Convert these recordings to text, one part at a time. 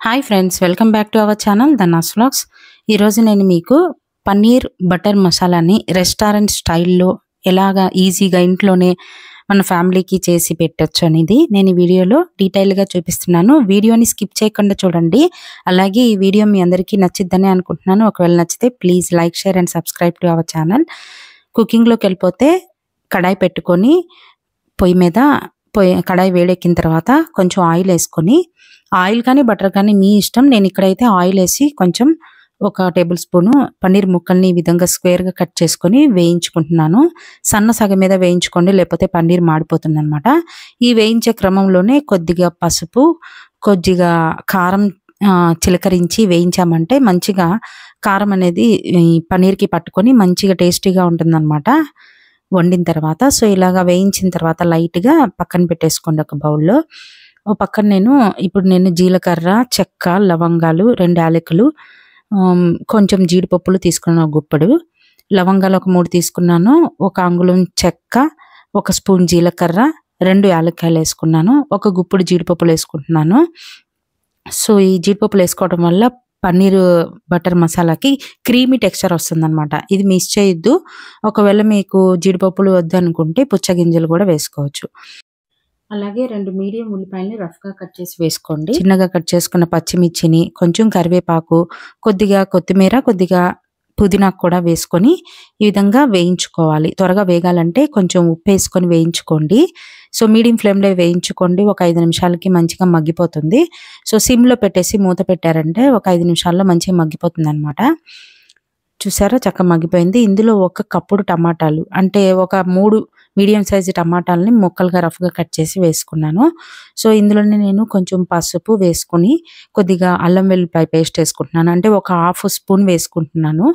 Hi friends, welcome back to our channel ధనాస్ vlogs. ఈరోజు నేను మీకు పన్నీర్ బటర్ మసాలాని రెస్టారెంట్ స్టైల్లో ఎలాగా ఈజీగా ఇంట్లోనే మన ఫ్యామిలీకి చేసి పెట్టచ్చు అనేది నేను ఈ వీడియోలో డీటెయిల్గా చూపిస్తున్నాను. వీడియోని స్కిప్ చేయకుండా చూడండి. అలాగే ఈ వీడియో మీ అందరికీ నచ్చిద్దని అనుకుంటున్నాను. ఒకవేళ నచ్చితే please like, share and subscribe to our channel. కుకింగ్లోకి వెళ్ళిపోతే కడాయి పెట్టుకొని కడాయి వేడెక్కిన తర్వాత కొంచెం ఆయిల్ వేసుకొని, ఆయిల్ కానీ బటర్ కానీ మీ ఇష్టం. నేను ఇక్కడైతే ఆయిల్ వేసి కొంచెం ఒక టేబుల్ స్పూను పన్నీర్ ముక్కల్ని ఈ విధంగా స్క్వేర్గా కట్ చేసుకొని వేయించుకుంటున్నాను. సన్న సగం మీద వేయించుకోండి, లేకపోతే పన్నీర్ మాడిపోతుంది అనమాట. ఈ వేయించే క్రమంలోనే కొద్దిగా పసుపు, కొద్దిగా కారం చిలకరించి వేయించామంటే మంచిగా కారం అనేది ఈ పన్నీర్కి పట్టుకొని మంచిగా టేస్టీగా ఉంటుందన్నమాట వండిన తర్వాత. సో ఇలాగా వేయించిన తర్వాత లైట్గా పక్కన పెట్టేసుకోండి ఒక బౌల్లో. ఓ పక్కన ఇప్పుడు నేను జీలకర్ర, చెక్క, లవంగాలు, 2 యాలకులు, కొంచెం జీడిపప్పులు తీసుకున్నాను. ఒక గుప్పెడు లవంగాలు ఒక 3 తీసుకున్నాను. 1 అంగుళం చెక్క, 1 స్పూన్ జీలకర్ర, 2 యాలక్కాయలు వేసుకున్నాను. 1 గుప్పెడు జీడిపప్పులు వేసుకుంటున్నాను. సో ఈ జీడిపప్పులు వేసుకోవడం వల్ల పన్నీర్ బటర్ మసాలాకి క్రీమీ టెక్స్చర్ వస్తుందన్నమాట. ఇది మిస్ చేయొద్దు. ఒకవేళ మీకు జీడిపప్పులు వద్దు అనుకుంటే పుచ్చగింజలు కూడా వేసుకోవచ్చు. అలాగే 2 మీడియం ఉల్లిపాయలని రఫ్గా కట్ చేసి వేసుకోండి. చిన్నగా కట్ చేసుకున్న పచ్చిమిర్చిని, కొంచెం కరివేపాకు, కొద్దిగా కొత్తిమీర, కొద్దిగా పుదీనాకు కూడా వేసుకొని ఈ విధంగా వేయించుకోవాలి. త్వరగా వేగాలంటే కొంచెం ఉప్పు వేసుకొని వేయించుకోండి. సో మీడియం ఫ్లేమ్లో వేయించుకోండి. ఒక 5 నిమిషాలకి మంచిగా మగ్గిపోతుంది. సో సిమ్లో పెట్టేసి మూత పెట్టారంటే ఒక 5 నిమిషాల్లో మంచిగా మగ్గిపోతుంది అనమాట. చూసారా, చక్కగా మగ్గిపోయింది. ఇందులో 1 కప్పుడు టమాటాలు, అంటే ఒక 3 మీడియం సైజు టమాటాలని ముక్కలుగా రఫ్గా కట్ చేసి వేసుకున్నాను. సో ఇందులోనే నేను కొంచెం పసుపు వేసుకొని కొద్దిగా అల్లం వెల్లుల్లిపాయ పేస్ట్ వేసుకుంటున్నాను. అంటే ఒక 1/2 స్పూన్ వేసుకుంటున్నాను.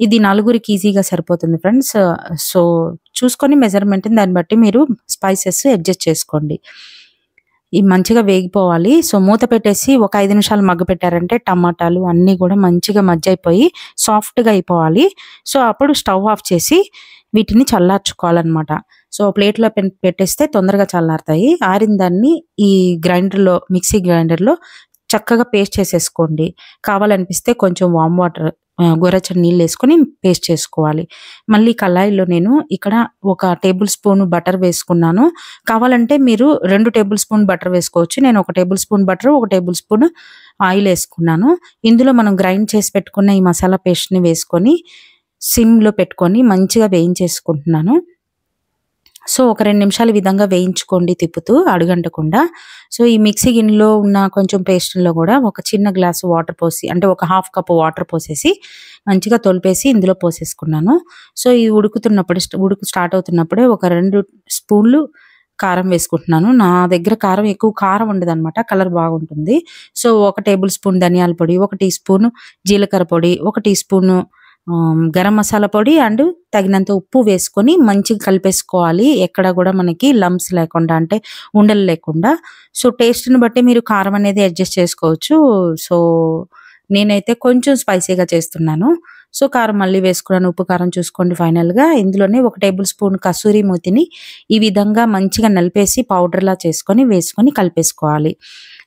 ఇది 4గురికి ఈజీగా సరిపోతుంది ఫ్రెండ్స్. సో చూసుకొని మెజర్మెంట్ దాన్ని బట్టి మీరు స్పైసెస్ అడ్జస్ట్ చేసుకోండి. ఇవి మంచిగా వేగిపోవాలి. సో మూత పెట్టేసి ఒక 5 నిమిషాలు మగ్గ పెట్టారంటే టమాటాలు అన్నీ కూడా మంచిగా మజ్జైపోయి సాఫ్ట్గా అయిపోవాలి. సో అప్పుడు స్టవ్ ఆఫ్ చేసి వీటిని చల్లార్చుకోవాలన్నమాట. సో ప్లేట్లో పెట్టేస్తే తొందరగా చల్లారుతాయి. ఆరిన దాన్ని ఈ మిక్సీ గ్రైండర్లో చక్కగా పేస్ట్ చేసేసుకోండి. కావాలనిపిస్తే కొంచెం వామ్ వాటర్, గోరువెచ్చని నీళ్ళు వేసుకొని పేస్ట్ చేసుకోవాలి. మళ్ళీ కళాయిలో నేను ఇక్కడ 1 టేబుల్ స్పూన్ బటర్ వేసుకున్నాను. కావాలంటే మీరు 2 టేబుల్ స్పూన్ బటర్ వేసుకోవచ్చు. నేను 1 table spoon butter, 1 table spoon oil వేసుకున్నాను. ఇందులో మనం గ్రైండ్ చేసి పెట్టుకున్న ఈ మసాలా పేస్ట్ని వేసుకొని సిమ్లో పెట్టుకొని మంచిగా వేయించేసుకుంటున్నాను. సో ఒక 2 నిమిషాలు ఈ విధంగా వేయించుకోండి తిప్పుతూ, అడుగంటకుండా. సో ఈ మిక్సీ గిన్నెలో ఉన్న కొంచెం పేస్ట్లో కూడా ఒక చిన్న గ్లాసు వాటర్ పోసి, అంటే ఒక 1/2 కప్ వాటర్ పోసేసి మంచిగా తొలిపేసి ఇందులో పోసేసుకున్నాను. సో ఈ ఉడుకు స్టార్ట్ అవుతున్నప్పుడే ఒక 2 స్పూన్లు కారం వేసుకుంటున్నాను. నా దగ్గర కారం ఎక్కువ కారం ఉండదు అనమాట, కలర్ బాగుంటుంది. సో 1 టేబుల్ స్పూన్ ధనియాల పొడి, 1 టీ స్పూన్ జీలకర్ర పొడి, 1 టీ స్పూన్ గరం మసాలా పొడి అండ్ తగినంత ఉప్పు వేసుకొని మంచిగా కలిపేసుకోవాలి. ఎక్కడ కూడా మనకి లంప్స్ లేకుండా, అంటే ఉండలు లేకుండా. సో టేస్ట్ని బట్టి మీరు కారం అనేది అడ్జస్ట్ చేసుకోవచ్చు. సో నేనైతే కొంచెం స్పైసీగా చేస్తున్నాను. సో కారం మళ్ళీ వేసుకున్నాను. ఉప్పు కారం చూసుకోండి. ఫైనల్గా ఇందులోనే 1 టేబుల్ స్పూన్ కసూరి మూతిని ఈ విధంగా మంచిగా నలిపేసి పౌడర్లా వేసుకొని కలిపేసుకోవాలి.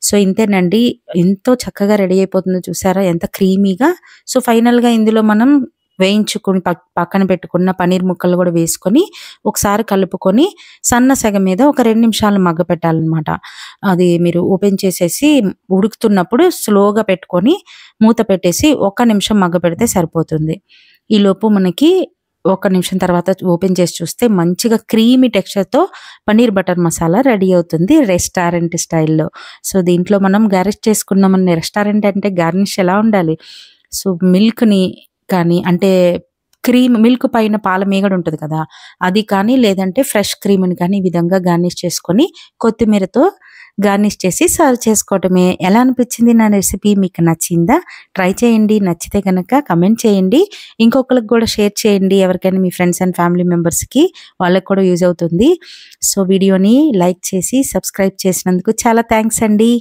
సో ఇంతేనండి, ఎంతో చక్కగా రెడీ అయిపోతుందో చూసారా, ఎంత క్రీమీగా. సో ఫైనల్గా ఇందులో మనం వేయించుకుని పక్కన పెట్టుకున్న పన్నీర్ ముక్కలు కూడా వేసుకొని ఒకసారి కలుపుకొని సన్న సెగ మీద ఒక 2 నిమిషాలు మగ్గ పెట్టాలన్నమాట. అది మీరు ఓపెన్ చేసేసి ఉడుకుతున్నప్పుడు స్లోగా పెట్టుకొని మూత పెట్టేసి 1 నిమిషం మగ్గ పెడితే సరిపోతుంది. ఈలోపు మనకి 1 నిమిషం తర్వాత ఓపెన్ చేసి చూస్తే మంచిగా క్రీమీ టెక్స్చర్తో పన్నీర్ బటర్ మసాలా రెడీ అవుతుంది రెస్టారెంట్ స్టైల్లో. సో దీంట్లో మనం గార్నిష్ చేసుకున్నామని, రెస్టారెంట్ అంటే గార్నిష్ ఎలా ఉండాలి? సో మిల్క్ని కానీ, అంటే మిల్క్ పైన పాల మీగడ ఉంటుంది కదా, అది కానీ, లేదంటే ఫ్రెష్ క్రీమ్ని కానీ ఈ విధంగా గార్నిష్ చేసుకొని కొత్తిమీరతో గార్నిష్ చేసి సర్వ్ చేసుకోవటమే. ఎలా అనిపించింది నా రెసిపీ? మీకు నచ్చిందా? ట్రై చేయండి. నచ్చితే కనుక కమెంట్ చేయండి. ఇంకొకరికి కూడా షేర్ చేయండి. ఎవరికైనా మీ ఫ్రెండ్స్ అండ్ ఫ్యామిలీ మెంబర్స్కి, వాళ్ళకి కూడా యూజ్ అవుతుంది. సో వీడియోని లైక్ చేసి సబ్స్క్రైబ్ చేసినందుకు చాలా థ్యాంక్స్ అండి.